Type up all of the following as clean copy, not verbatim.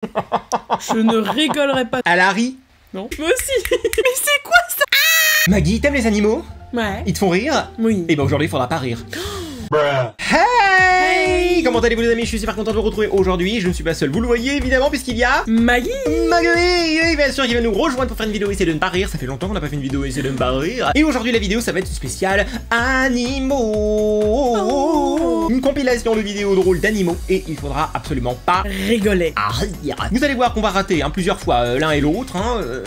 Je ne rigolerai pas. À Larry. Non. Moi aussi. Mais c'est quoi ça? Maggie, t'aimes les animaux? Ouais. Ils te font rire? Oui. Et ben aujourd'hui, il faudra pas rire. Hey! Comment allez-vous les amis? Je suis super content de vous retrouver aujourd'hui. Je ne suis pas seul, vous le voyez évidemment, puisqu'il y a... Maggie! Maggie! Bien sûr, qui va nous rejoindre pour faire une vidéo Essayer de ne pas rire. Ça fait longtemps qu'on n'a pas fait une vidéo Essayer de ne pas rire. Et aujourd'hui, la vidéo, ça va être spéciale animaux. Oh. Une compilation de vidéos drôles d'animaux. Et il faudra absolument pas rigoler. rire. Vous allez voir qu'on va rater plusieurs fois l'un et l'autre.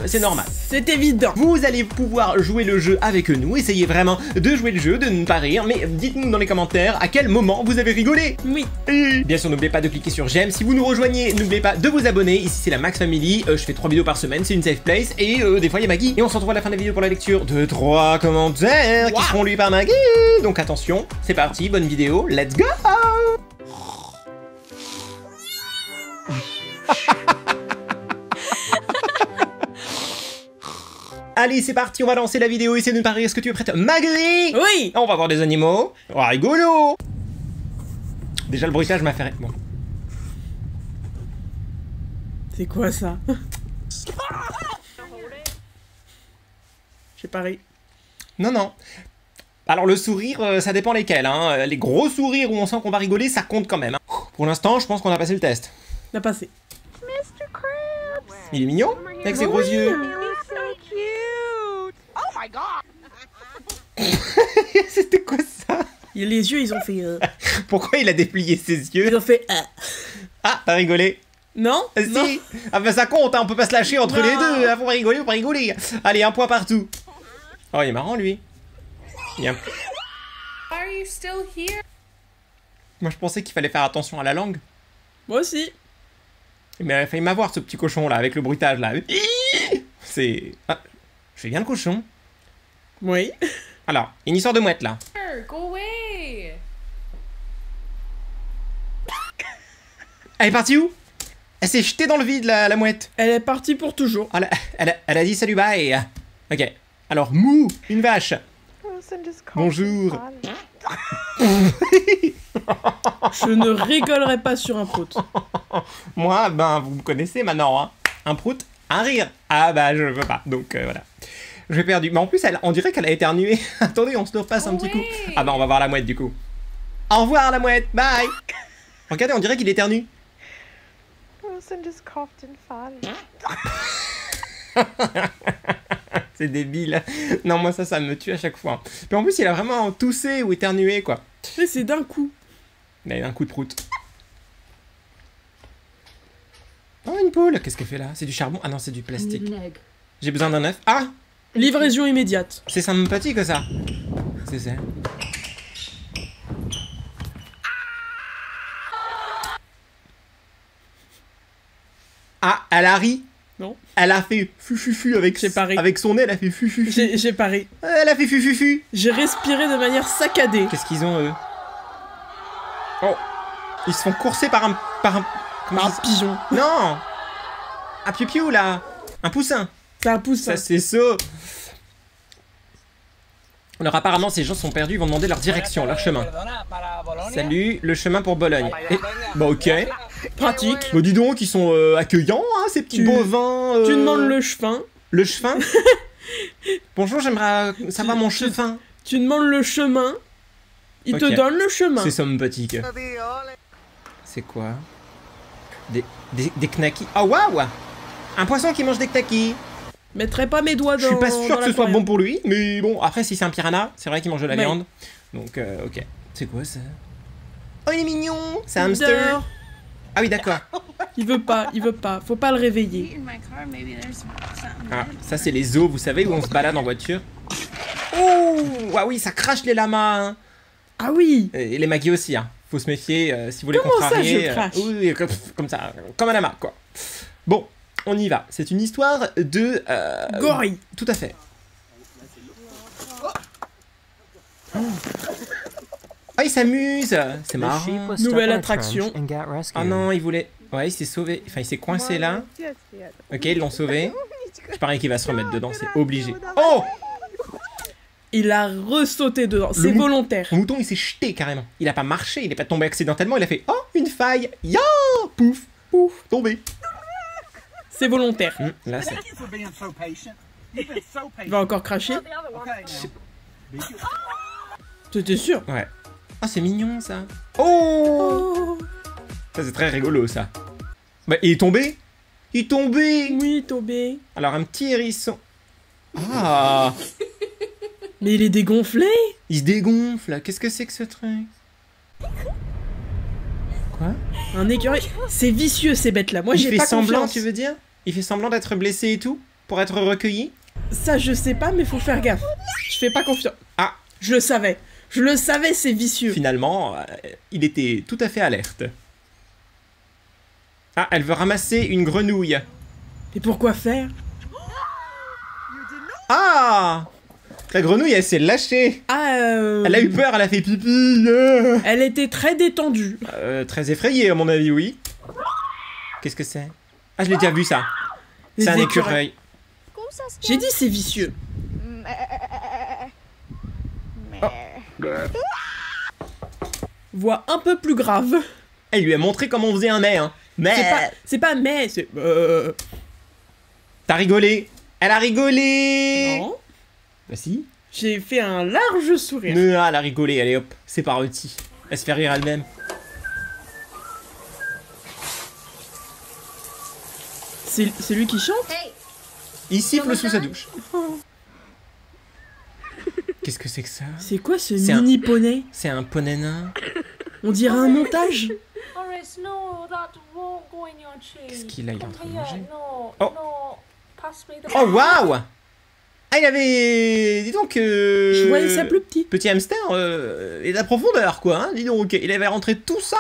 C'est normal. C'est évident. Vous allez pouvoir jouer le jeu avec nous. Essayez vraiment de jouer le jeu, de ne pas rire. Mais dites-nous dans les commentaires à quel moment vous avez rigolé. Oui. Et bien sûr, n'oubliez pas de cliquer sur j'aime. Si vous nous rejoignez, n'oubliez pas de vous abonner. Ici, c'est la Max Family. Je fais 3 vidéos par semaine. C'est une safe place. Et des fois, il y a Maggie. Et on se retrouve à la fin de la vidéo pour la lecture de 3 commentaires qui seront lus par Maggie. Donc attention, c'est parti. Bonne vidéo. Let's go. Allez, c'est parti, on va lancer la vidéo, essayez de nous parler. Est-ce que tu es prête, Maggie? Oui. On va voir des animaux. Oh, rigolo. Déjà, le bruitage m'a fait... Bon. C'est quoi ça? J'ai pas ri. Non, non. Alors, le sourire, ça dépend lesquels. Hein. Les gros sourires où on sent qu'on va rigoler, ça compte quand même. Hein. Pour l'instant, je pense qu'on a passé le test. On a passé. Mr. Krabs. Il est mignon, avec ses gros yeux. He's so cute. Oh my god. C'était quoi ça? Les yeux, ils ont fait... Pourquoi il a déplié ses yeux? Ils ont fait... Ah, t'as rigolé? Non? Si. Non. Ah bah ça compte, hein, on peut pas se lâcher entre Non. les deux. Faut pas rigoler ou pas rigoler. Allez, un point partout. Oh, il est marrant, lui. Bien. Why are you still here? Moi, je pensais qu'il fallait faire attention à la langue. Moi aussi. Mais il a failli m'avoir, ce petit cochon, là, avec le bruitage, là. C'est... Ah, je fais bien le cochon. Oui. Alors, une histoire de mouette, là. Go away. Elle est partie où? Elle s'est jetée dans le vide, la mouette. Elle est partie pour toujours. Ah, elle a dit salut, bye. Ok. Alors, Mou, une vache. Bonjour. Je ne rigolerai pas sur un prout. Moi, ben, vous me connaissez maintenant, hein. Un prout, un rire. Ah bah, je veux pas, donc voilà. J'ai perdu. Mais en plus, on dirait qu'elle a éternué. Attendez, on se le repasse un petit coup. Ah bah, on va voir la mouette, du coup. Au revoir, la mouette, bye. Regardez, on dirait qu'il éternue. C'est débile. Non, moi, ça me tue à chaque fois. Puis en plus, il a vraiment toussé ou éternué, quoi. Mais c'est d'un coup. Mais un coup de prout. Oh, une poule. Qu'est-ce qu'elle fait là? C'est du charbon? Ah non, c'est du plastique. J'ai besoin d'un œuf. Ah! Livraison immédiate. C'est sympathique, ça. C'est ça. Ah, elle a ri. Non. Elle a fait fufufu avec, avec son nez, elle a fait fufufu. J'ai paré. Elle a fait fufufu. J'ai respiré de manière saccadée. Qu'est-ce qu'ils ont, eux? Oh. Ils se font courser par un pigeon. Non. Un piou-piou, là. Un poussin. C'est un poussin. Ça, c'est ça. Alors apparemment ces gens sont perdus, ils vont demander leur direction, leur chemin. Salut, le chemin pour Bologne. Et... Bah ok. Pratique. Bah dis donc, ils sont accueillants, hein, ces petits bovins. Tu demandes le chemin. Le chemin. Bonjour, j'aimerais savoir mon chemin. Tu demandes le chemin. Il te donne le chemin. C'est sympathique. C'est quoi? Des knackis. Oh waouh! Un poisson qui mange des knackis. Mettrai pas mes doigts dans... Je suis pas sûr que ce soit bon pour lui, mais bon, après si c'est un piranha, c'est vrai qu'il mange de la viande. Donc ok. C'est quoi ça? Oh il est mignon! C'est un hamster! Ah oui d'accord. Il veut pas, il veut pas. Faut pas le réveiller. Ah, ça c'est les zoos, vous savez, où on se balade en voiture. Oh! Ah oui, ça crache les lamas! Hein. Ah oui! Et les Maggie aussi, hein. Faut se méfier si vous voulez Comment contrarier. ça, je crache? Oui, comme ça, comme un lama, quoi. Bon. On y va. C'est une histoire de... gorille. Tout à fait. Ah, il s'amuse. C'est marrant. Nouvelle attraction. Ah non, il voulait... Ouais, il s'est sauvé. Enfin, il s'est coincé là. Ok, ils l'ont sauvé. Je parie qu'il va se remettre dedans, c'est obligé. Oh! Il a ressauté dedans. C'est volontaire. Le mouton, il s'est jeté carrément. Il a pas marché, il est pas tombé accidentellement. Il a fait... Oh, une faille. Ya! Pouf, pouf, tombé. C'est volontaire. Là, c'est... Thank you for being so patient. You've been so Il patient. va encore cracher. Okay, now. Be good. T'étais sûr? Ouais. Oh, c'est mignon, ça. Oh, Oh. ça, c'est très rigolo, ça. Bah, il est tombé. Il est tombé. Oui, tombé. Alors, un petit hérisson. Ah, Mais il est dégonflé. il se dégonfle. Qu'est-ce que c'est que ce truc? Quoi? Un écureuil. C'est vicieux ces bêtes-là. Moi Il j'ai fait pas semblant, confiance. tu veux dire? Il fait semblant d'être blessé et tout? Pour être recueilli? Ça je sais pas mais faut faire gaffe. Je fais pas confiance. Ah, Je le savais. Je le savais, c'est vicieux. finalement, il était tout à fait alerte. Ah, elle veut ramasser une grenouille. Et pourquoi faire? Ah! La grenouille, elle s'est lâchée. Ah Elle a eu peur, elle a fait pipi. Elle était très détendue. Très effrayée, à mon avis, oui. Qu'est-ce que c'est? Ah, je l'ai déjà vu, ça. Les C'est un écureuils. écureuil. J'ai dit c'est vicieux. Voix un peu plus grave. Elle lui a montré comment on faisait un mais, hein. Mais... C'est pas mais, c'est... T'as rigolé. Elle a rigolé. Non. Bah si. J'ai fait un large sourire. Mais elle a rigolé, allez hop, c'est parti. Elle se fait rire elle-même. C'est lui qui chante? Il siffle sous sa douche. Qu'est-ce que c'est que ça? C'est quoi ce C'est un- mini poney? C'est un poney nain. On dirait un montage. Horace, no, that won't go in your cheek. Qu'est-ce qu'il a? Il est en train de Come here, manger. No, Oh. no. Pass me the Oh waouh! Ah, il avait... Dis donc... Je voyais ça plus petit. Petit hamster et de la profondeur, quoi, hein, dis donc. Il avait rentré tout ça.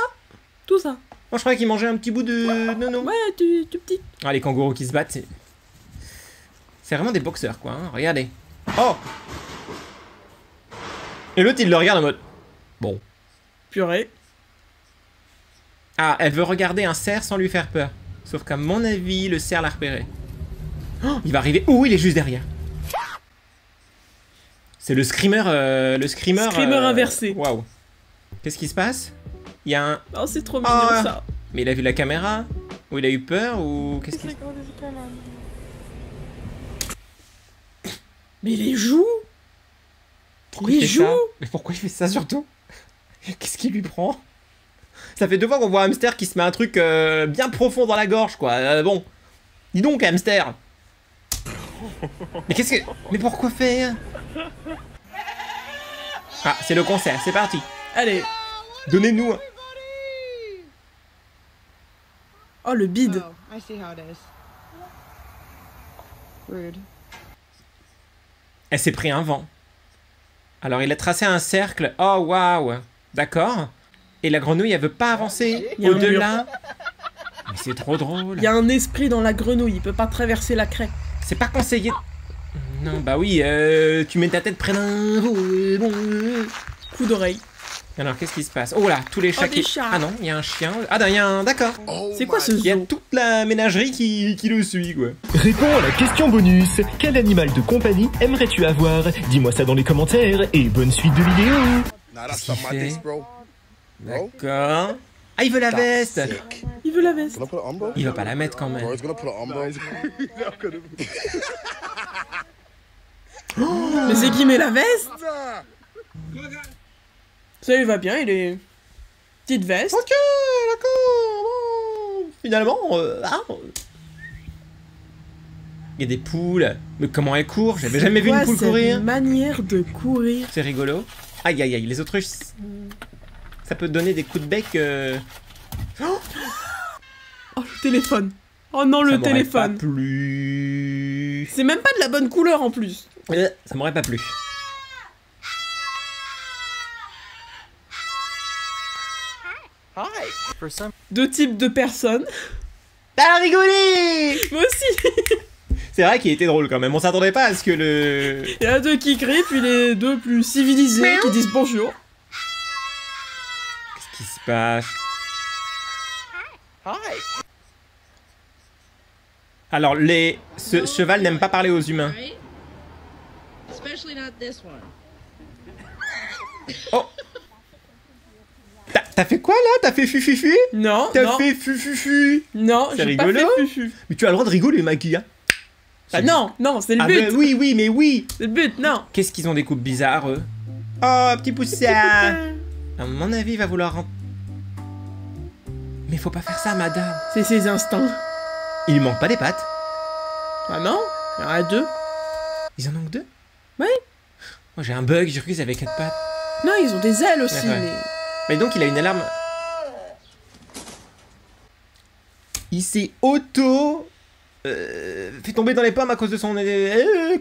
Tout ça. Moi, je croyais qu'il mangeait un petit bout de... Non. Ouais, tout petit. Ah, les kangourous qui se battent, c'est... C'est vraiment des boxeurs, quoi, hein. Regardez. Oh! Et l'autre, il le regarde en mode... Bon. Purée. Ah, elle veut regarder un cerf sans lui faire peur. Sauf qu'à mon avis, le cerf l'a repéré. Oh, il va arriver... Oh, il est juste derrière. C'est le screamer... Screamer inversé. Waouh. Qu'est-ce qui se passe? Il y a un... Oh, c'est trop mignon Ah. ça. Mais il a vu la caméra? Ou il a eu peur? Ou... Qu'est-ce qui... Mais les joues. Pourquoi il Les fait ça? joues. Mais pourquoi il fait ça surtout? Qu'est-ce qui lui prend? Ça fait 2 fois qu'on voit un hamster qui se met un truc bien profond dans la gorge, quoi. Bon. Dis donc, hamster. Mais qu'est-ce que... Mais pourquoi faire? Ah, c'est le concert, c'est parti. Allez. Donnez-nous... un- Oh, le bide. Oh, I see how it is. Rude. Elle s'est pris un vent. Alors, il a tracé un cercle. Oh, waouh. D'accord. Et la grenouille, elle veut pas avancer Il y a un au-delà. Mais c'est trop drôle. Il y a un esprit dans la grenouille. Il peut pas traverser la craie. C'est pas conseillé. Non, bah oui, tu mets ta tête près d'un... Bon. Coup d'oreille. Alors, qu'est-ce qui se passe? Oh là, tous les chats des qui... chats. Ah non, il y a un chien. Ah non, il y a un... D'accord. C'est quoi ce Il y a zoo? toute la ménagerie qui le suit, quoi. Réponds à la question bonus. Quel animal de compagnie aimerais-tu avoir? Dis-moi ça dans les commentaires et bonne suite de vidéo. Nah, that's Qu'est-ce qu'il not my fait? disc, bro. D'accord. Ah, il veut la veste. Sick. Il veut la veste. Gonna put it on, bro? Il va pas la mettre quand Bro, même. he's gonna put it on, bro. Mais c'est qui met la veste? Ça lui va bien, il est... Petite veste. Ok, d'accord. Bon. Finalement, il y a des poules. Mais comment elles courent? J'avais jamais vu une Quoi, poule cette courir. manière de courir. C'est rigolo. Aïe aïe aïe, les autruches, ça peut donner des coups de bec. Oh, le téléphone. Oh non, Ça le m'aurait téléphone. pas plu. C'est même pas de la bonne couleur en plus. Ça m'aurait pas plu. Deux types de personnes. T'as rigolé. Moi aussi. C'est vrai qu'il était drôle quand même. On s'attendait pas à ce que le. Il y en a deux qui crient, puis les deux plus civilisés qui disent bonjour. Qu'est-ce qui se passe? Alors, ce cheval n'aime pas parler aux humains. Right? Especially not this one. Oh! T'as fait quoi là? T'as fait fufufu? Non, T'as non, fait fufufu? non, C'est j'ai pas rigolo. fait fufu. Mais tu as le droit de rigoler, Maggie, hein? Ah non, non, c'est le Ah but. bah oui, oui, mais oui. C'est le but, non. Qu'est-ce qu'ils ont des coupes bizarres, eux? Oh, petit poussin. À mon avis, il va vouloir rentrer. Mais faut pas faire ça, madame. C'est ses instincts. Il lui manque pas des pattes. Ah non, il y en a 2. Ils en ont que 2? Oui. Moi, j'ai un bug, j'ai cru qu'ils avaient 4 pattes. Non, ils ont des ailes aussi, Ouais. mais... Mais donc, il a une alarme. Il s'est auto... fait tomber dans les pommes à cause de son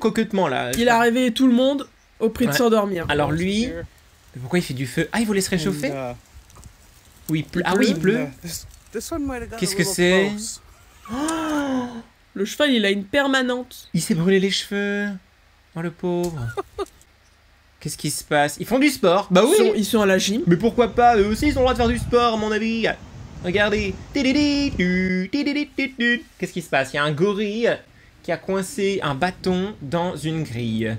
coquettement, là. Il a réveillé tout le monde au prix de Ouais. s'endormir. Alors lui... Mais pourquoi il fait du feu? Ah, il voulait se réchauffer? And, Oui, il pleut. Ah oui, il pleut. this one might have got Qu'est-ce a que little c'est? close. Le cheval, il a une permanente. Il s'est brûlé les cheveux. Oh, le pauvre. Qu'est-ce qui se passe? Ils font du sport? Bah oui. Ils sont à la gym. Mais pourquoi pas? Eux aussi, ils ont le droit de faire du sport, à mon avis. Regardez. Qu'est-ce qui se passe? Il y a un gorille qui a coincé un bâton dans une grille.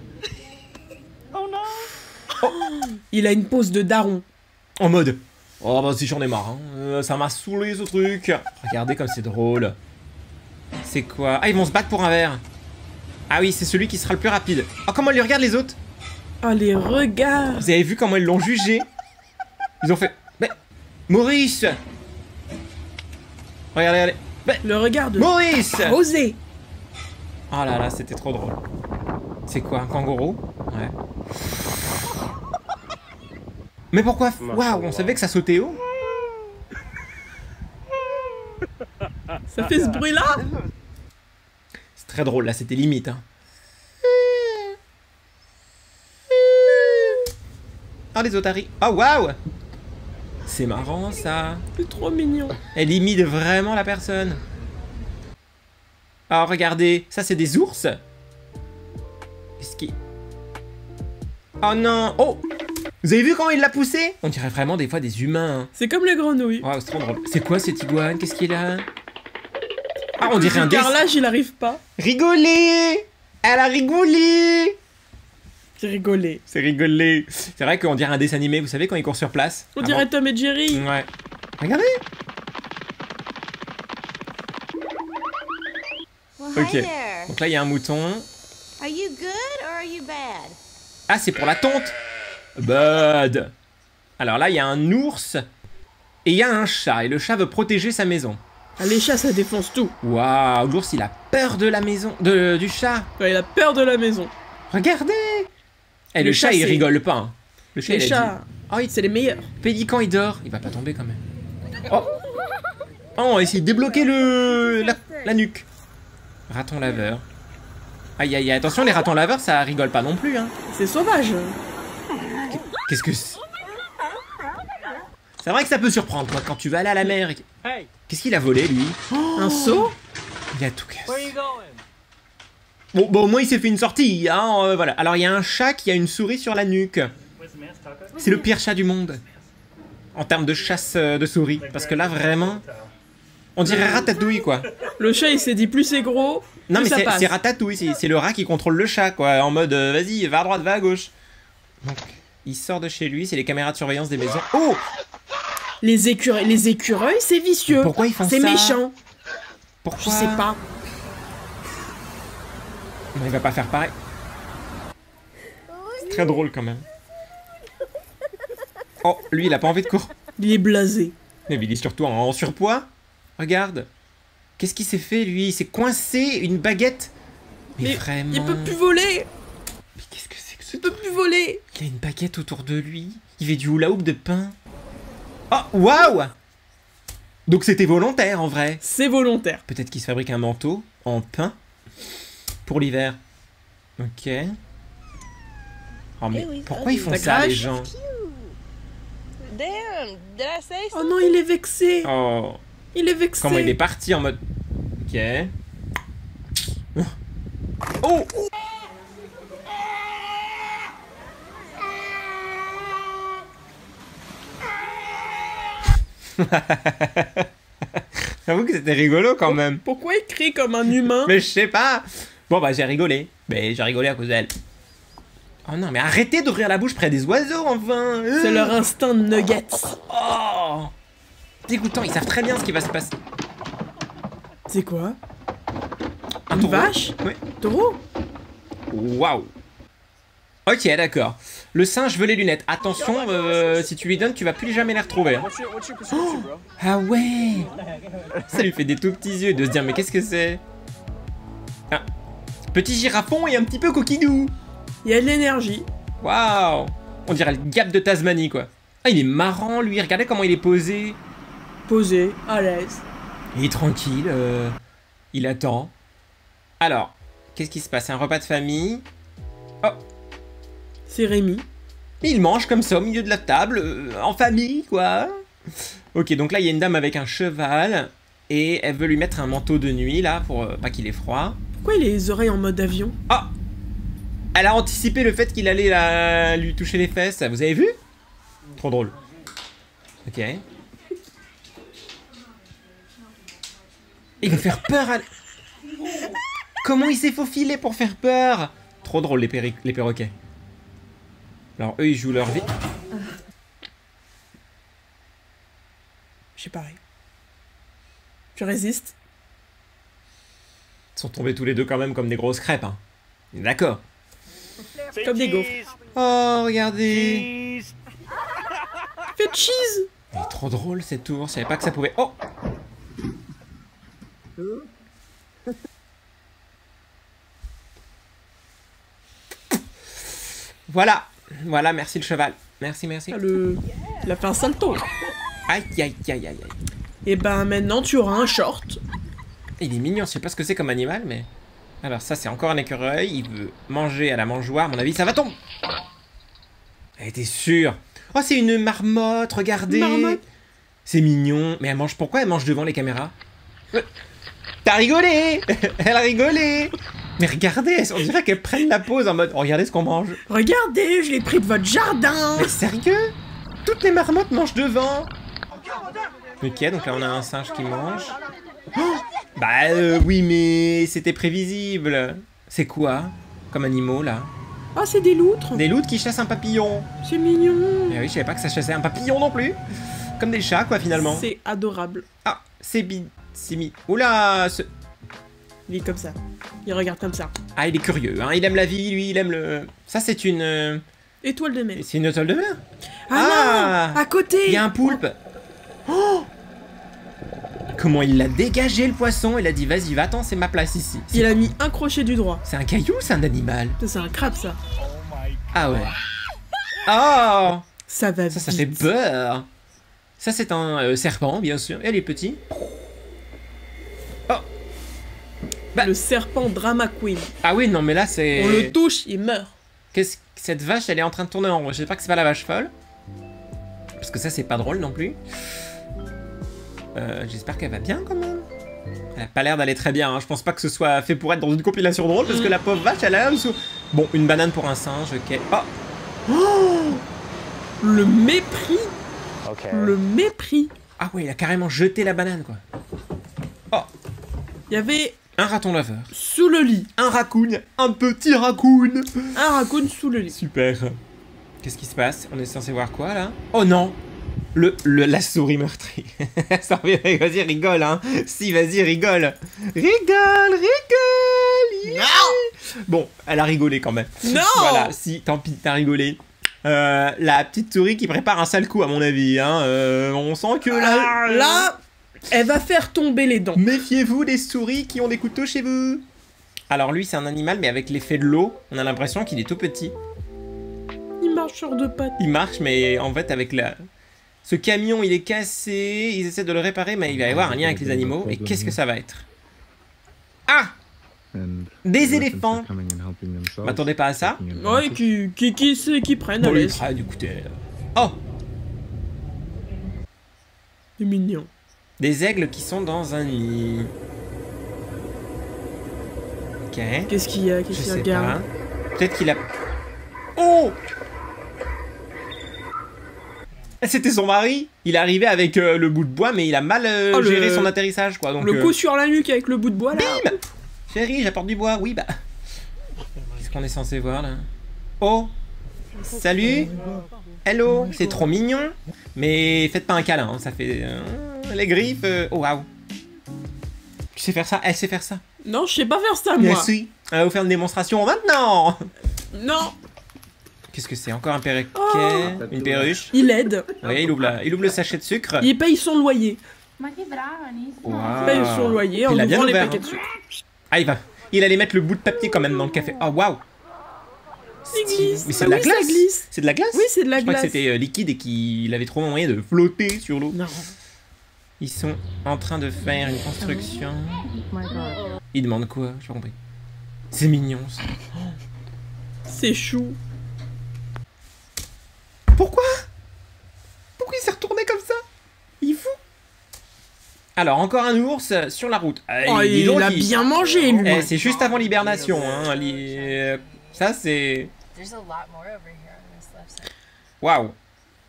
Il a une pose de daron. En mode... Oh bah si j'en ai marre, hein. Ça m'a saoulé ce truc. Regardez comme c'est drôle. C'est quoi? Ah, ils vont se battre pour un verre. Ah oui, c'est celui qui sera le plus rapide. Oh, comment ils regardent les autres? Ah, les regards. Vous avez vu comment ils l'ont jugé? Ils ont fait... Mais... Maurice! Regardez, regardez. Mais... Le regard de... Maurice! Osé. Oh là là, c'était trop drôle. C'est quoi, un kangourou? Ouais. Mais pourquoi? Waouh, on savait que ça sautait haut? Ça fait ce bruit-là. C'est très drôle, là, c'était limite, hein. Oh, les otaries. Oh, waouh! C'est marrant, ça. C'est trop mignon. Elle imite vraiment la personne. Oh, regardez, ça, c'est des ours. Qu'est-ce qui... Oh non! Oh! Vous avez vu comment il l'a poussé? On dirait vraiment des fois des humains, hein. C'est comme les grenouilles. Oh, c'est trop drôle. C'est quoi cette iguane? Qu'est-ce qu'il a? Ah, on dirait un Le dessin. carrelage, il arrive pas. Rigolé! Elle a rigolé! J'ai rigolé. C'est rigolé. C'est vrai qu'on dirait un dessin animé, vous savez, quand ils courent sur place. On dirait Tom et Jerry. Ouais. Regardez! Well, Ok. hi there. Donc là, il y a un mouton. Are you good or are you bad? Ah, c'est pour la tonte! Bud! Alors là, il y a un ours. Et il y a un chat. Et le chat veut protéger sa maison. Ah, les chats, ça défonce tout. Waouh! L'ours, il a peur de la maison. Du chat. Ouais, il a peur de la maison. Regardez! Et le Le chat, chat, il c'est- rigole pas. Hein. Le chat, Les il a chats, dit... Oh, il... c'est les meilleurs. Pélican, il dort. Il va pas tomber quand même. Oh! Oh, on va essayer de débloquer la nuque. Raton laveur. Aïe, aïe, aïe. Attention, les ratons laveurs, ça rigole pas non plus, hein. C'est sauvage. Qu'est-ce que c'est? C'est vrai que ça peut surprendre, quoi, quand tu vas aller à la mer. Hey, Qu'est-ce qu'il a volé, lui? Un seau. Il a tout cassé. where you going? Bon, au moins, il s'est fait une sortie, hein, voilà. Alors, il y a un chat qui a une souris sur la nuque. C'est le pire chat du monde. En termes de chasse de souris. Parce que là, vraiment... On dirait Ratatouille, quoi. Le chat, il s'est dit plus c'est gros, Non, plus mais ça passe. c'est Ratatouille. C'est le rat qui contrôle le chat, quoi. En mode, vas-y, va à droite, va à gauche. Donc, il sort de chez lui. C'est les caméras de surveillance des maisons. Oh! Les écureuils, c'est vicieux. Pourquoi ils font C'est ça? méchant. Pourquoi? Je sais pas. Non, il va pas faire pareil. C'est très drôle, quand même. Oh, lui, il a pas envie de courir. Il est blasé. Mais il est surtout en surpoids. Regarde. Qu'est-ce qu'il s'est fait, lui? Il s'est coincé une baguette. Mais vraiment... Il peut plus voler. Mais qu'est-ce que c'est que ce... Il peut plus voler. Il a une baguette autour de lui. Il fait du hula hoop de pain. Oh, waouh! Donc c'était volontaire, en vrai. C'est volontaire. Peut-être qu'il se fabrique un manteau en pain pour l'hiver. Ok. Oh, mais pourquoi ils font Ça ça, les crache. gens? Damn, did I say Oh non, il est vexé. Oh... Il est vexé. Comment il est parti en mode... Ok. Oh! J'avoue que c'était rigolo quand même. Pourquoi il crie comme un humain? Mais je sais pas. Bon bah j'ai rigolé. Mais j'ai rigolé à cause d'elle. Oh non, mais arrêtez d'ouvrir la bouche près des oiseaux, enfin. C'est leur instinct de nuggets. Oh, dégoûtant, ils savent très bien ce qui va se passer. C'est quoi? Un Une taureau. vache? Oui. Taureau? Waouh. Ok, d'accord. Le singe veut les lunettes. Attention, si tu lui donnes, tu vas plus jamais les retrouver. Hein. Oh, ah ouais. Ça lui fait des tout petits yeux de se dire, mais qu'est-ce que c'est? Ah. Petit girafon et un petit peu coquinou. Il y a de l'énergie. Waouh. On dirait le Gap de Tasmanie, quoi. Ah, il est marrant, lui. Regardez comment il est posé. Posé, à l'aise. Il est tranquille. Il attend. Alors, qu'est-ce qui se passe? Un repas de famille. Oh. C'est Rémi. Il mange comme ça au milieu de la table, en famille, quoi. Ok, donc là, il y a une dame avec un cheval. Et elle veut lui mettre un manteau de nuit, là, pour pas qu'il ait froid. Pourquoi il a les oreilles en mode avion? Ah. Elle a anticipé le fait qu'il allait lui toucher les fesses. Vous avez vu? Trop drôle. Ok. Il veut faire peur à... Comment il s'est faufilé pour faire peur? Trop drôle, les perroquets. Alors, eux, ils jouent leur vie. J'ai pareil. Je résiste. Ils sont tombés tous les deux quand même comme des grosses crêpes. Hein. D'accord. Comme des gaufres. Oh, regardez. Faites cheese. Il est trop drôle, cette tour. Je savais pas que ça pouvait... Oh. Voilà. Voilà, merci le cheval. Merci, merci. Ah, il a fait un salto. Aïe, aïe, aïe, aïe, aïe. Et ben maintenant tu auras un short. Il est mignon, je sais pas ce que c'est comme animal, mais... Alors ça, c'est encore un écureuil. Il veut manger à la mangeoire. À mon avis, ça va tomber. Elle était sûre. Oh, c'est une marmotte, regardez. Marmotte. C'est mignon. Mais elle mange... Pourquoi elle mange devant les caméras? T'as rigolé. Elle a rigolé. Mais regardez, on dirait qu'elle prenne la pause en mode... Oh, regardez ce qu'on mange. Regardez, je l'ai pris de votre jardin. Mais sérieux? Toutes les marmottes mangent devant. Ok, donc là on a un singe qui mange. Oh, bah oui, mais c'était prévisible. C'est quoi comme animaux là? Ah, c'est des loutres. Des loutres qui chassent un papillon. C'est mignon. Eh oui, je savais pas que ça chassait un papillon non plus. Comme des chats quoi finalement. C'est adorable. Ah, c'est Oula Il est comme ça. Il regarde comme ça. Ah, il est curieux, hein. Il aime la vie, lui, il aime le... Ça, c'est une... Étoile de mer. C'est une étoile de mer. Ah non, à côté. Il y a un poulpe. Oh, comment il l'a dégagé, le poisson. Il a dit, vas-y, va-t'en, c'est ma place ici. Il a mis un crochet du droit. C'est un caillou, c'est un animal. C'est un crabe, ça. Ah ouais. Oh, Ça va ça vite. fait peur. Ça, c'est un serpent, bien sûr. Elle est petite. Oh. Bah. Le serpent Drama Queen. Ah oui, non, mais là, c'est... On le touche, il meurt. Qu'est-ce que cette vache, elle est en train de tourner en rond. J'espère que c'est pas la vache folle. Parce que ça, c'est pas drôle non plus. J'espère qu'elle va bien quand même. Elle a pas l'air d'aller très bien. Hein. Je pense pas que ce soit fait pour être dans une compilation drôle. Parce que la pauvre vache, elle a l'air dessous. Bon, une banane pour un singe, ok. Oh, Oh, le mépris. Le mépris. ah ouais, il a carrément jeté la banane, quoi. Oh, Il y avait un raton laveur. sous le lit. Un raccoon. Un petit raccoon. Un raccoon sous le lit. Super. Qu'est-ce qui se passe? On est censé voir quoi, là? Oh non! La souris meurtrie. Ça, vas-y, rigole, hein. Si, vas-y, rigole. Rigole. Non! Bon, elle a rigolé quand même. Non! Voilà, si, tant pis, t'as rigolé. La petite souris qui prépare un sale coup, à mon avis, hein. On sent que là... Là, elle va faire tomber les dents. Méfiez-vous des souris qui ont des couteaux chez vous. Alors lui, c'est un animal, mais avec l'effet de l'eau, on a l'impression qu'il est tout petit. Il marche sur deux pattes. Il marche, mais en fait, avec la... Ce camion, il est cassé, ils essaient de le réparer, mais il va y avoir un lien avec les animaux. Et qu'est-ce que ça va être? Ah! Des éléphants! M'attendez pas à ça? Ouais, qui prennent à Bon, l'aise. du coup, oh! C'est mignon. Des aigles qui sont dans un nid. Ok. Qu'est-ce qu'il y a? Je Qu'est-ce qu'il y a? sais Regarde. pas. Peut-être qu'il a... Oh! C'était son mari. Il est arrivé avec le bout de bois, mais il a mal géré son atterrissage, quoi. Donc, Le coup sur la nuque avec le bout de bois, là. Bim! Chérie, j'apporte du bois. Oui, bah... Qu'est-ce qu'on est censé voir, là? Oh! Salut. Hello. C'est trop mignon. Mais faites pas un câlin, hein, ça fait... les griffes... Oh, waouh. Tu sais faire ça? Elle sait faire ça. Non, je sais pas faire ça, Mais moi. si. Elle va vous faire une démonstration maintenant. Non. Qu'est-ce que c'est? Encore un perroquet? Oh. Une perruche? Il aide. Oui, il ouvre le sachet de sucre. Il paye son loyer. Ma che brava, Nisa. Waouh. Il paye son loyer en Il a bien ouvrant les ouvert, paquets hein. de sucre. Ah, il allait mettre le bout de papier quand même dans le café. Oh, waouh. Il glisse. Mais c'est Ah de la oui, glace. ça glisse. C'est de la glace? Oui, c'est de la Je crois que glace. c'était liquide et qu'il avait trop moyen de flotter sur l'eau. Non. Ils sont en train de faire une construction. Ils demandent quoi? J'ai pas compris. C'est mignon ça. C'est chou. Pourquoi? Pourquoi il s'est retourné comme ça? Il est fou. Alors, encore un ours sur la route. Oh, dis il donc, a bien mangé, lui. Eh, c'est juste avant l'hibernation. Hein. Ça, c'est... There's a lot more over here on this left side. Waouh.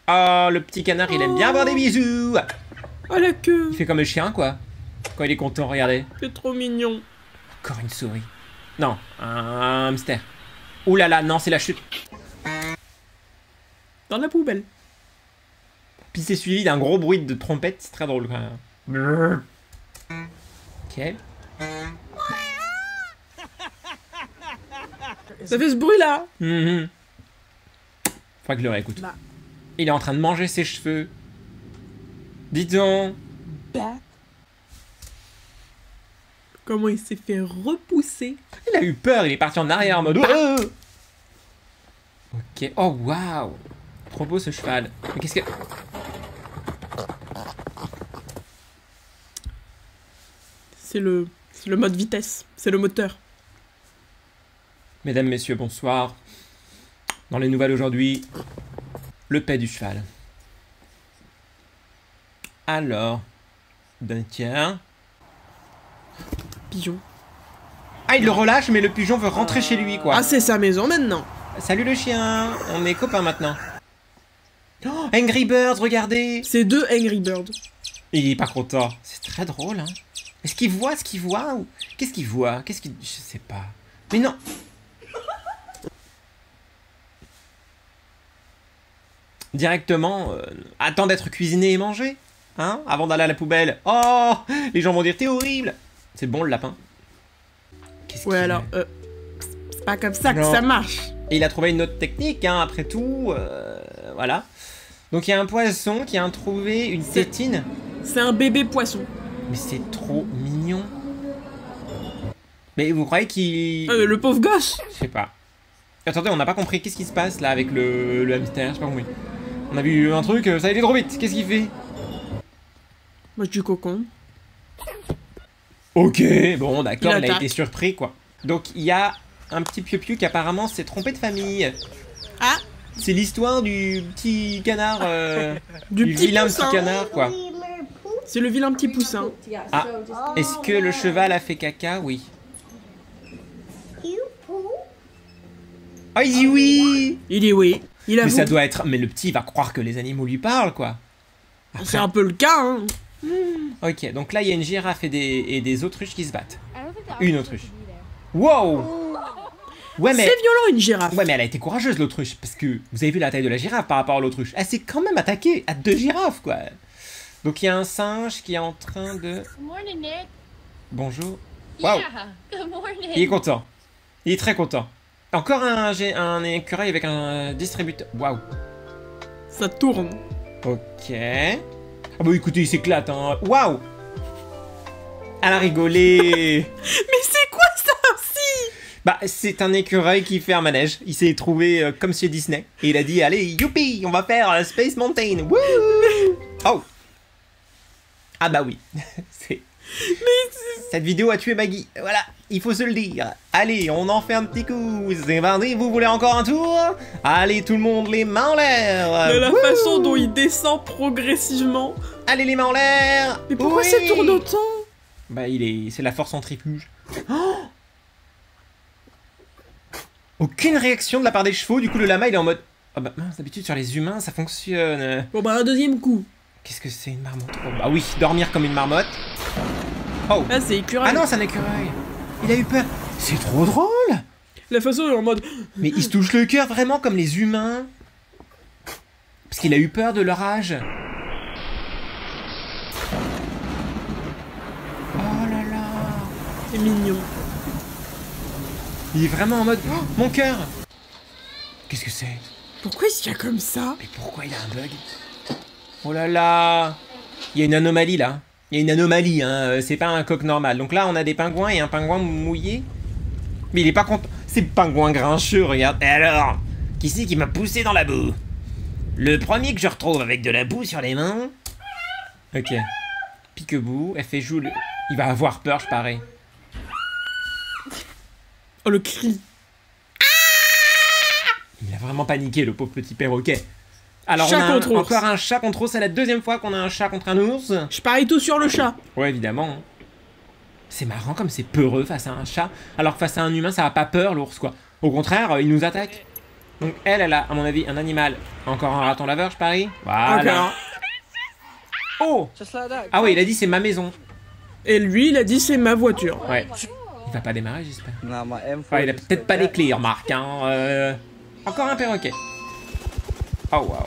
Oh, le petit canard, il aime bien avoir des bisous. Oh, la queue. Il fait comme le chien, quoi. Quand il est content, regardez. C'est trop mignon. Encore une souris. Non, un hamster. Ouh là là, non, c'est la chute. Dans la poubelle. Puis c'est suivi d'un gros bruit de trompette, c'est très drôle quand même. Ok. Ça fait ce bruit-là. Mhm. Faudra que je le réécoute. Bah. Il est en train de manger ses cheveux. Dis donc. Comment il s'est fait repousser. Il a eu peur, il est parti en arrière en mode... Ok, oh waouh. Trop beau ce cheval. Mais qu'est-ce que... C'est le mode vitesse. C'est le moteur. Mesdames, messieurs, bonsoir. Dans les nouvelles aujourd'hui, le paix du cheval. Alors, tiens. Pigeon. Ah, il le relâche, mais le pigeon veut rentrer chez lui, quoi. Ah, c'est sa maison maintenant. Salut le chien, on est copains maintenant. Oh, Angry Birds, regardez. C'est deux Angry Birds. Il est pas content. C'est très drôle, hein. Est-ce qu'il voit ce qu'il voit ou... Qu'est-ce qu'il voit? Qu'est-ce qu'il... Je sais pas. Mais non. Directement, attends d'être cuisiné et mangé. Hein? Avant d'aller à la poubelle. Oh, les gens vont dire t'es horrible. C'est bon le lapin. Qu'est-ce Ouais, qu'il alors, a c'est pas comme ça que Non. ça marche. Et il a trouvé une autre technique, hein, après tout. Voilà. Donc il y a un poisson qui a trouvé une tétine. C'est un bébé poisson. Mais c'est trop mignon. Mais vous croyez qu'il... Le pauvre gosse. Je sais pas. Attendez, on n'a pas compris. Qu'est-ce qui se passe là avec le hamster? J'ai pas compris. On a vu un truc, ça a été trop vite. Qu'est-ce qu'il fait? Moi, du cocon. Ok, bon d'accord, Il il a attaque. été surpris quoi. Donc il y a un petit piou-piou qui apparemment s'est trompé de famille. Ah, C'est l'histoire du petit canard, du petit vilain poussin. petit canard quoi. C'est le vilain petit poussin. Ah, est-ce que le cheval a fait caca? Oui. Ah, il dit oui. Il dit oui. Il Mais avoue. ça doit être... Mais le petit va croire que les animaux lui parlent quoi. C'est un peu le cas, hein. Ok, donc là il y a une girafe et des autruches qui se battent. I don't think the Une ostrich autruche. should be there. Wow. Ouais mais... C'est violent, une girafe. Ouais mais elle a été courageuse l'autruche, parce que vous avez vu la taille de la girafe par rapport à l'autruche. Elle s'est quand même attaquée à 2 girafes quoi. Donc il y a un singe qui est en train de... Good morning, Nick. Bonjour. Waouh. Yeah. Good morning. Il est content. Il est très content. Encore un écureuil avec un distributeur. Waouh. Ça tourne. Ok. Ah bah écoutez, il s'éclate hein. Waouh. Elle a rigolé. Mais c'est quoi ça aussi? Bah c'est un écureuil qui fait un manège. Il s'est trouvé comme chez Disney. Et il a dit allez, youpi, on va faire Space Mountain. Wouh. Oh. Ah bah oui. C'est... Cette vidéo a tué Maggie. Voilà, il faut se le dire. Allez, on en fait un petit coup. C'est parti, vous voulez encore un tour? Allez, tout le monde, les mains en l'air. De la Wouh. façon dont il descend progressivement. Allez, les mains en l'air. Mais pourquoi Oui. ça tourne autant? Bah, c'est la force centrifuge. Oh. Aucune réaction de la part des chevaux. Du coup, le lama, il est en mode... Oh bah mince, d'habitude, sur les humains, ça fonctionne. Bon bah un deuxième coup. Qu'est-ce que c'est, une marmotte? Oh, bah oui, dormir comme une marmotte. Oh. Là c'est écureuil. Ah non, c'est un écureuil. Il a eu peur. C'est trop drôle. La façon est en mode... Mais il se touche le cœur vraiment comme les humains. Parce qu'il a eu peur de leur âge. Oh là là. C'est mignon. Il est vraiment en mode... Oh, mon cœur. Qu'est-ce que c'est? Pourquoi il y a comme ça? Mais pourquoi il a un bug? Oh là là. Il y a une anomalie là. Il y a une anomalie, hein. C'est pas un coq normal. Donc là, on a des pingouins et un pingouin mouillé. Mais il est pas content. C'est le pingouin grincheux, regarde. Et alors? Qui c'est qui m'a poussé dans la boue? Le premier que je retrouve avec de la boue sur les mains. Ok. Pique-boue, elle fait jouer le... Il va avoir peur, je parie. Oh, le cri. Il a vraiment paniqué, le pauvre petit perroquet. Alors Chat on a contre ours. encore un chat contre ours. C'est la deuxième fois qu'on a un chat contre un ours. Je parie tout sur le chat. Ouais, évidemment. C'est marrant comme c'est peureux face à un chat. Alors que face à un humain, ça a pas peur, l'ours, quoi. Au contraire, il nous attaque. Donc elle a, à mon avis, un animal. Encore un raton laveur, je parie. Voilà. Oh! Ah oui, il a dit c'est ma maison. Et lui, il a dit c'est ma voiture. Ouais. Il va pas démarrer, j'espère. Ouais, il a peut-être pas les clés, remarque. Hein. Encore un perroquet. Oh, waouh.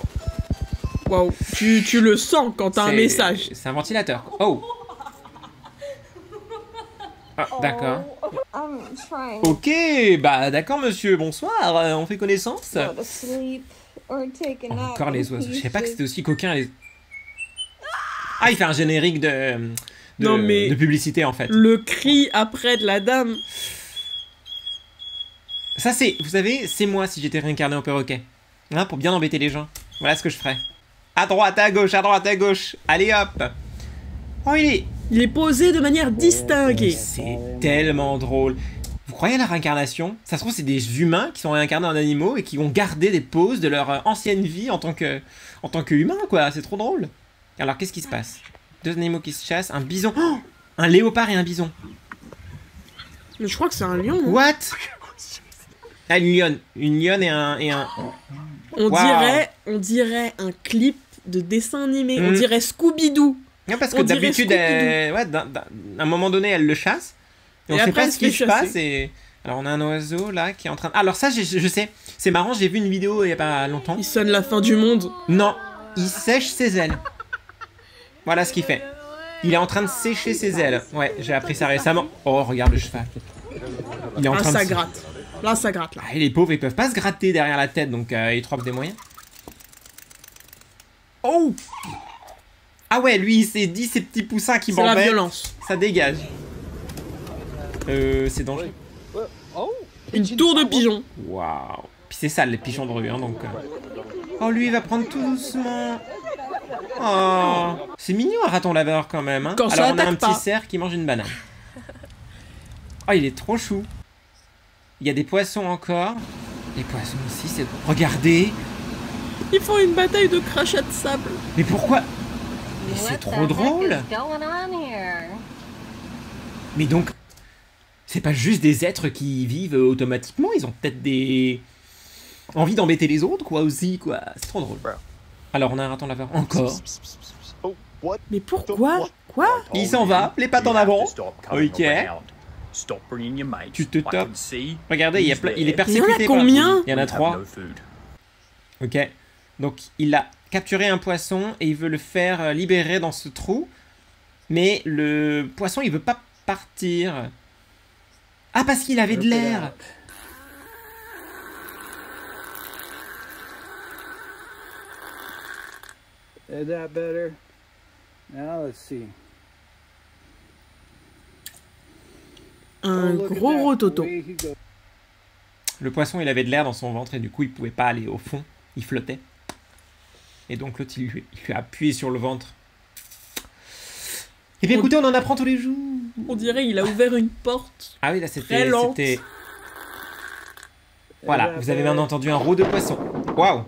Waouh. Tu le sens quand t'as un message. C'est un ventilateur. Oh! Ah, d'accord. Ok, bah d'accord monsieur, bonsoir, on fait connaissance. Encore les oiseaux, je savais pas que c'était aussi coquin les... Ah, il fait un générique de publicité en fait. Le cri après de la dame. Ça c'est, vous savez, c'est moi si j'étais réincarné en perroquet. Hein, pour bien embêter les gens. Voilà ce que je ferais. À droite, à gauche, à droite, à gauche. Allez hop. Oh il est posé de manière distinguée. C'est tellement drôle. Vous croyez à la réincarnation? Ça se trouve, c'est des humains qui sont réincarnés en animaux et qui ont gardé des poses de leur ancienne vie en tant que humain, quoi. C'est trop drôle. Alors, qu'est-ce qui se passe? Deux animaux qui se chassent, un bison. Oh, un léopard et un bison. Mais je crois que c'est un lion. Hein. What? Ah, une lionne. Une lionne et un... On dirait un clip de dessin animé. On dirait Scooby-Doo. Non, parce que d'habitude, à un moment donné, elle le chasse. Et on sait pas ce qui se passe. Et... Alors, on a un oiseau là qui est en train de... Alors, ça, je sais. C'est marrant, j'ai vu une vidéo il y a pas longtemps. Il sonne la fin du monde. Non, il sèche ses ailes. Voilà ce qu'il fait. Il est en train de sécher ses ailes. Ouais, j'ai appris ça récemment. Oh, regarde le cheval. Il est en train ça de... gratte. Là, ça gratte, là. Ah, et les pauvres, ils peuvent pas se gratter derrière la tête, donc ils trouvent des moyens. Oh! Ah ouais, lui, il s'est dit ces petits poussins qui m'embêtent. C'est la violence. Ça dégage. C'est dangereux. Une tour de pigeon. Waouh. Puis c'est ça, les pigeons de rue, hein, donc... Oh, lui, il va prendre tout doucement. Oh. C'est mignon, un raton laveur, quand même. Hein. Quand alors, ça on a un attaque pas. petit cerf qui mange une banane. Oh, il est trop chou. Il y a des poissons encore. Les poissons aussi, c'est... Regardez. Ils font une bataille de crachats de sable. Mais pourquoi? Mais c'est trop drôle. Mais donc, c'est pas juste des êtres qui vivent automatiquement, ils ont peut-être des... envie d'embêter les autres, quoi, aussi, quoi. C'est trop drôle. Alors, on a un raton laveur. Encore. Mais pourquoi? Quoi? Il s'en va, les pattes en avant. Ok. Tu te tapes. Regardez, il est persécuté. Il y en a combien? Il y en a 3. Ok. Donc, il a capturé un poisson et il veut le faire libérer dans ce trou. Mais le poisson, il veut pas partir. Ah, parce qu'il avait de l'air. Is that better? Now let's see. Un Oh, look at gros that. rototo. Way he goes. Le poisson, il avait de l'air dans son ventre et du coup, il pouvait pas aller au fond. Il flottait. Et donc, l'autre, il lui a appuyé sur le ventre. Eh bien, écoutez, on en apprend tous les jours. On dirait il a ouvert une porte. Ah oui, là, Très c'était... lente. Voilà, vous avez bien entendu un rot de poisson. Waouh.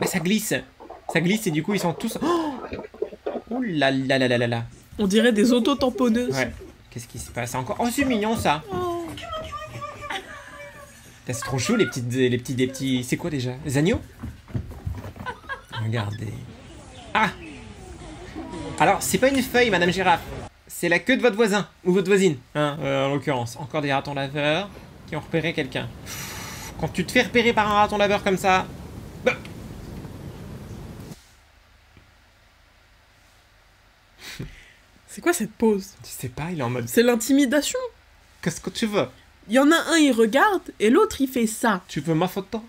Mais ça glisse. Ça glisse et du coup, ils sont tous... Oh là là là là là là. On dirait des auto-tamponneuses. Ouais. Qu'est-ce qui se passe encore? Oh, c'est mignon, ça. C'est trop chou, les petits... C'est quoi, déjà? Les agneaux? Regardez. Ah! Alors, c'est pas une feuille, Madame Girafe. c'est la queue de votre voisin, ou votre voisine, hein, en l'occurrence. Encore des ratons laveurs qui ont repéré quelqu'un. Quand tu te fais repérer par un raton laveur comme ça... bah. C'est quoi cette pause? Je sais pas, il est en mode... C'est l'intimidation. Qu'est-ce que tu veux? Il y en a un, il regarde, et l'autre, il fait ça. Tu veux ma photo?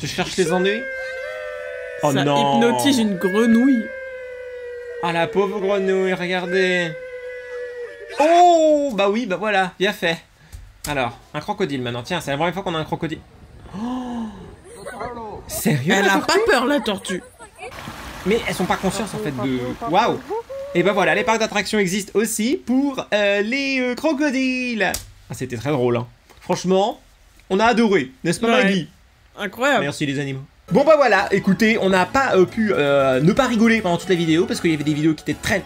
Tu cherches les ennuis? Oh Ça non! hypnotise une grenouille. Ah la pauvre grenouille, regardez! Oh! Bah oui, bah voilà, bien fait. Alors, un crocodile maintenant. Tiens, c'est la première fois qu'on a un crocodile. Oh! Sérieux? Elle la a tortue? pas peur, la tortue. Mais elles sont pas conscientes en fait de... Waouh! Et bah voilà, les parcs d'attractions existent aussi pour les crocodiles. Ah, c'était très drôle, hein. Franchement, on a adoré, n'est-ce pas Ouais. Maggie? Incroyable. Merci les animaux. Bon bah voilà, écoutez, on n'a pas pu ne pas rigoler pendant toute la vidéo parce qu'il y avait des vidéos qui étaient très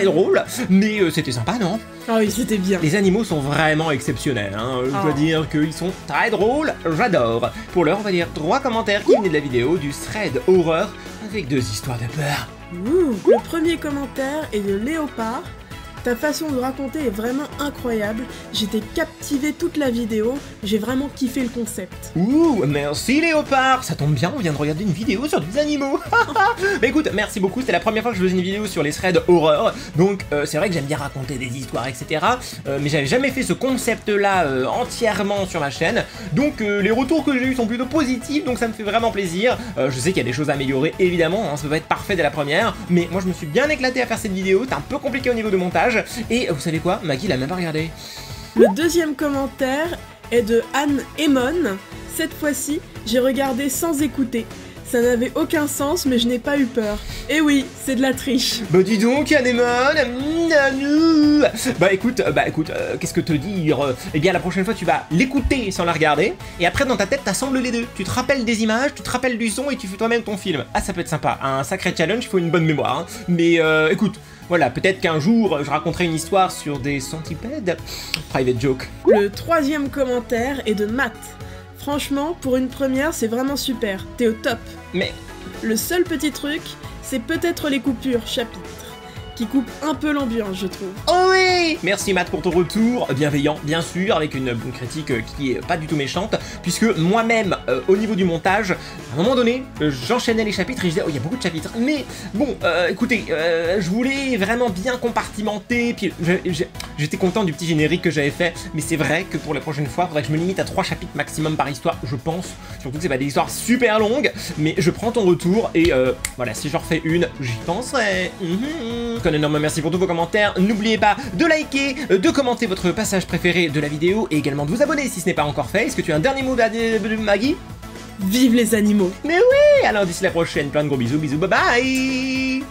drôles, mais c'était sympa, non? Ah oui, c'était bien. Les animaux sont vraiment exceptionnels, hein. Je dois Oh. dire qu'ils sont très drôles, j'adore. Pour l'heure, on va dire 3 commentaires qui venaient de la vidéo du thread horreur avec 2 histoires de peur. Ouh, le premier commentaire est de Léopard. Ta façon de raconter est vraiment incroyable. J'étais captivée toute la vidéo. J'ai vraiment kiffé le concept. Ouh, merci Léopard. Ça tombe bien, on vient de regarder une vidéo sur des animaux. Mais écoute, merci beaucoup, c'était la première fois que je faisais une vidéo sur les threads horreur. Donc c'est vrai que j'aime bien raconter des histoires, etc. Mais j'avais jamais fait ce concept-là entièrement sur ma chaîne. Donc les retours que j'ai eu sont plutôt positifs, donc ça me fait vraiment plaisir. Je sais qu'il y a des choses à améliorer, évidemment, hein, ça peut pas être parfait dès la première. Mais moi je me suis bien éclaté à faire cette vidéo, c'est un peu compliqué au niveau de montage. Et vous savez quoi, Maggie l'a même pas regardé. Le deuxième commentaire est de Anne Emon. Cette fois-ci, j'ai regardé sans écouter. Ça n'avait aucun sens, mais je n'ai pas eu peur. Et oui, c'est de la triche. Bah dis donc, Anémone. Bah écoute, qu'est-ce que te dire? Eh bien la prochaine fois tu vas l'écouter sans la regarder, et après dans ta tête t'assembles les deux. Tu te rappelles des images, tu te rappelles du son et tu fais toi-même ton film. Ah ça peut être sympa, un sacré challenge, il faut une bonne mémoire. Hein. Mais écoute, voilà, peut-être qu'un jour je raconterai une histoire sur des centipèdes. Private joke. Le troisième commentaire est de Matt. Franchement, pour une première, c'est vraiment super. T'es au top. Mais Le seul petit truc, c'est peut-être les coupures chapitres, qui coupent un peu l'ambiance, je trouve. oh oui! Merci Matt pour ton retour, bienveillant bien sûr, avec une critique qui est pas du tout méchante, puisque moi-même, au niveau du montage, à un moment donné, j'enchaînais les chapitres et je disais, oh il y a beaucoup de chapitres, mais bon, écoutez, je voulais vraiment bien compartimenter, puis j'étais content du petit générique que j'avais fait, mais c'est vrai que pour la prochaine fois, il faudrait que je me limite à 3 chapitres maximum par histoire, je pense, surtout que c'est pas des histoires super longues, mais je prends ton retour, et voilà, si j'en refais une, j'y penserai. Un énorme merci pour tous vos commentaires, n'oubliez pas de liker, de commenter votre passage préféré de la vidéo et également de vous abonner si ce n'est pas encore fait. Est-ce que tu as un dernier mot, Maggie? Vive les animaux! Mais oui! Alors d'ici la prochaine, plein de gros bisous, bye bye!